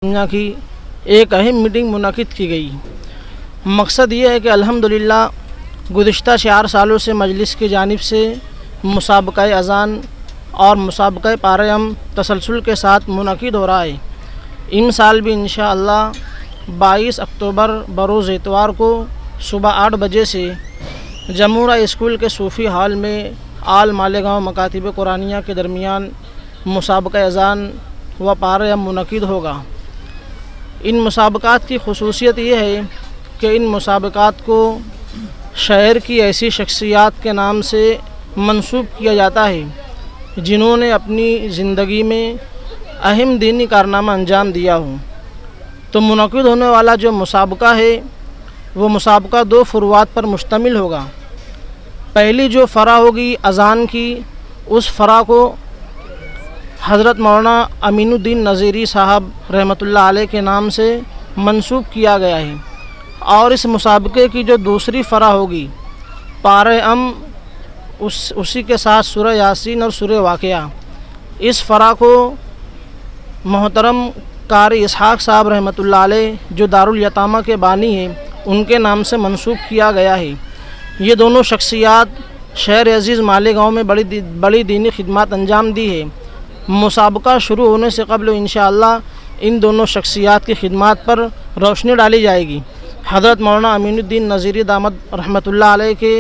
की एक अहम मीटिंग मुनक़िद की गई। मकसद ये है कि अल्हम्दुलिल्लाह गुज़िश्ता 4 सालों से मजलिस की जानिब से मुसाबक़ा अज़ान और मुसाबक़ा पारे-अम तसलसल के साथ मुनक़िद हो रहा है। इन साल भी इंशाअल्लाह 22 अक्टूबर बरोज़ इतवार को सुबह 8 बजे से जमूरा स्कूल के सूफ़ी हॉल में आल मालेगाँव मकातिब कुरानिया के दरमियान मुसाबक़ा अज़ान व पारे-अम मुनक़िद होगा। इन मुसाबक़ात की ख़ुसूसियत ये है कि इन मुसाबक़ात को शहर की ऐसी शख्सियात के नाम से मंसूब किया जाता है जिन्होंने अपनी ज़िंदगी में अहम दीनी कारनामा अंजाम दिया हो। तो मुनक़िद होने वाला जो मुसाबक़ा है वो मुसाबक़ा 2 फ़ुरुआत पर मुश्तमिल होगा। पहली जो फ़रा होगी अज़ान की, उस फ़रा को हज़रत मौलाना अमीनुद्दीन नज़ीरी साहब रहमतुल्लाह अलैह के नाम से मंसूब किया गया है। और इस मुसाबक़े की जो दूसरी फ़रा होगी पारे-अम, उसी के साथ सूरह यासीन और सूरह वाक़िया, इस फ़रा को मोहतरम कारी इसहाक़ साहब रहमतुल्लाह अलैह जो दारुल यतामा के बानी हैं उनके नाम से मंसूब किया गया है। ये दोनों शख्सियात शहर अज़ीज़ मालेगाँव में बड़ी दीनी खिदमत अंजाम दी है। मुसाबक़ा शुरू होने से क़ब्ल इंशाअल्लाह इन दोनों शख्सियात की खिदमत पर रोशनी डाली जाएगी। हज़रत मौलाना अमीनुद्दीन नज़ीरी दामद रहमतुल्लाह अलैह के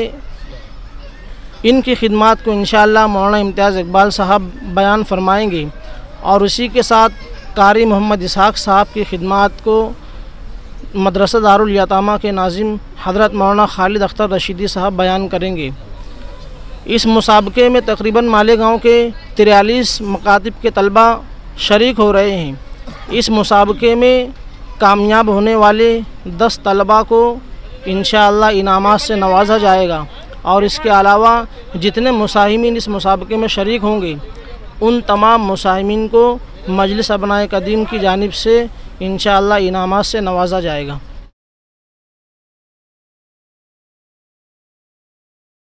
इनकी खिदमत को इंशाअल्लाह मौलाना इम्तियाज़ इकबाल साहब बयान फरमाएंगे और उसी के साथ कारी मोहम्मद इसहाक़ साहब की खिदमत को मदरसा दारुल यतामा के नाज़िम हज़रत मौलाना खालिद अख्तर रशीदी साहब बयान करेंगे। इस मुसाबक़े में तकरीबन मालेगाँव के 43 मकातिब के तलबा शरीक हो रहे हैं। इस मुसाबक़े में कामयाब होने वाले 10 तलबा को इंशाअल्लाह इनामात से नवाजा जाएगा और इसके अलावा जितने मुसाहिमीन इस मुसाबक़े में शरीक होंगे उन तमाम मुसाहिमीन को मजलिस अबनाए कदीम की जानिब से इंशाअल्लाह इनामात से नवाजा जाएगा।